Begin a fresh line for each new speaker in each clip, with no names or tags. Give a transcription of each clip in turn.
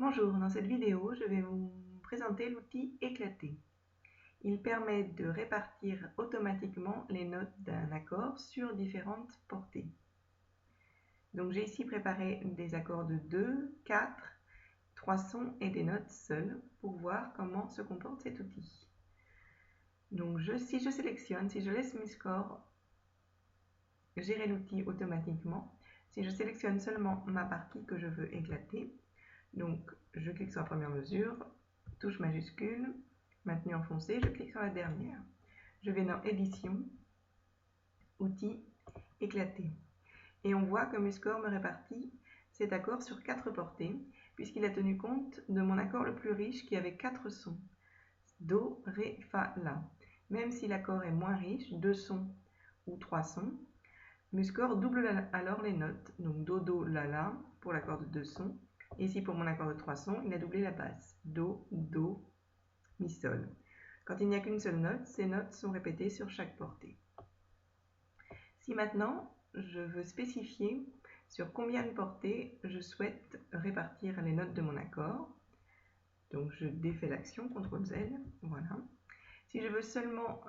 Bonjour, dans cette vidéo, je vais vous présenter l'outil Éclater. Il permet de répartir automatiquement les notes d'un accord sur différentes portées. Donc j'ai ici préparé des accords de 2, 4, 3 sons et des notes seules pour voir comment se comporte cet outil. Donc si je sélectionne, si je laisse mes scores gérer l'outil automatiquement, si je sélectionne seulement ma partie que je veux éclater, donc je clique sur la première mesure, touche majuscule, maintenu enfoncé, je clique sur la dernière. Je vais dans édition, outils, éclater. Et on voit que mes scores me répartit cet accord sur 4 portées, puisqu'il a tenu compte de mon accord le plus riche qui avait 4 sons. Do, Ré, Fa, La. Même si l'accord est moins riche, 2 sons ou 3 sons, mes scores doublent alors les notes. Donc Do, Do, La, La pour l'accord de 2 sons. Et ici pour mon accord de 3 sons, il a doublé la basse. Do, Do, Mi, Sol. Quand il n'y a qu'une seule note, ces notes sont répétées sur chaque portée. Si maintenant je veux spécifier sur combien de portées je souhaite répartir les notes de mon accord, donc je défais l'action, CTRL Z, voilà. Si je veux seulement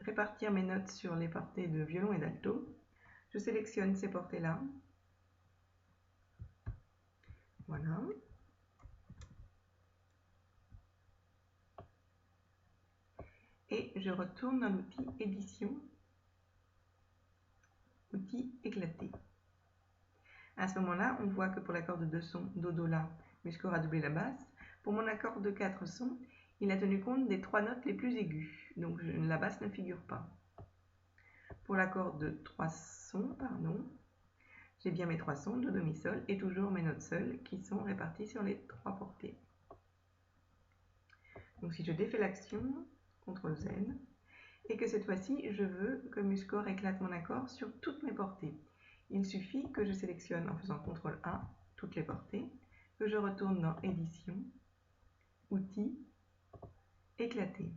répartir mes notes sur les portées de violon et d'alto, je sélectionne ces portées-là, voilà. Et je retourne dans l'outil édition, outil éclater. À ce moment-là, on voit que pour l'accord de 2 sons, Do, Do, La, mes scores a doublé la basse. Pour mon accord de 4 sons, il a tenu compte des 3 notes les plus aiguës, donc la basse ne figure pas. Pour l'accord de 3 sons, j'ai bien mes 3 sons, Do, Do, Mi, Sol, et toujours mes notes seules qui sont réparties sur les 3 portées. Donc si je défais l'action, CTRL Z, et que cette fois-ci, je veux que mes scores éclatent mon accord sur toutes mes portées. Il suffit que je sélectionne en faisant CTRL A toutes les portées, que je retourne dans édition, outils, éclater.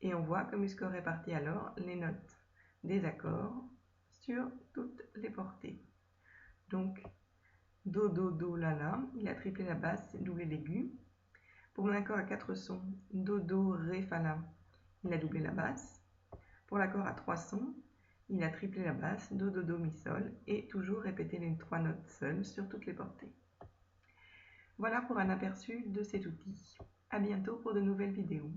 Et on voit que mes scores répartit alors les notes des accords sur toutes les portées. Donc Do, Do, Do, La, La, il a triplé la basse, doublé l'aigu. Pour mon accord à 4 sons, Do, Do, Ré, Fa, La, il a doublé la basse. Pour l'accord à 3 sons, il a triplé la basse, Do, Do, Do, Mi, Sol, et toujours répété les 3 notes seules sur toutes les portées. Voilà pour un aperçu de cet outil. À bientôt pour de nouvelles vidéos.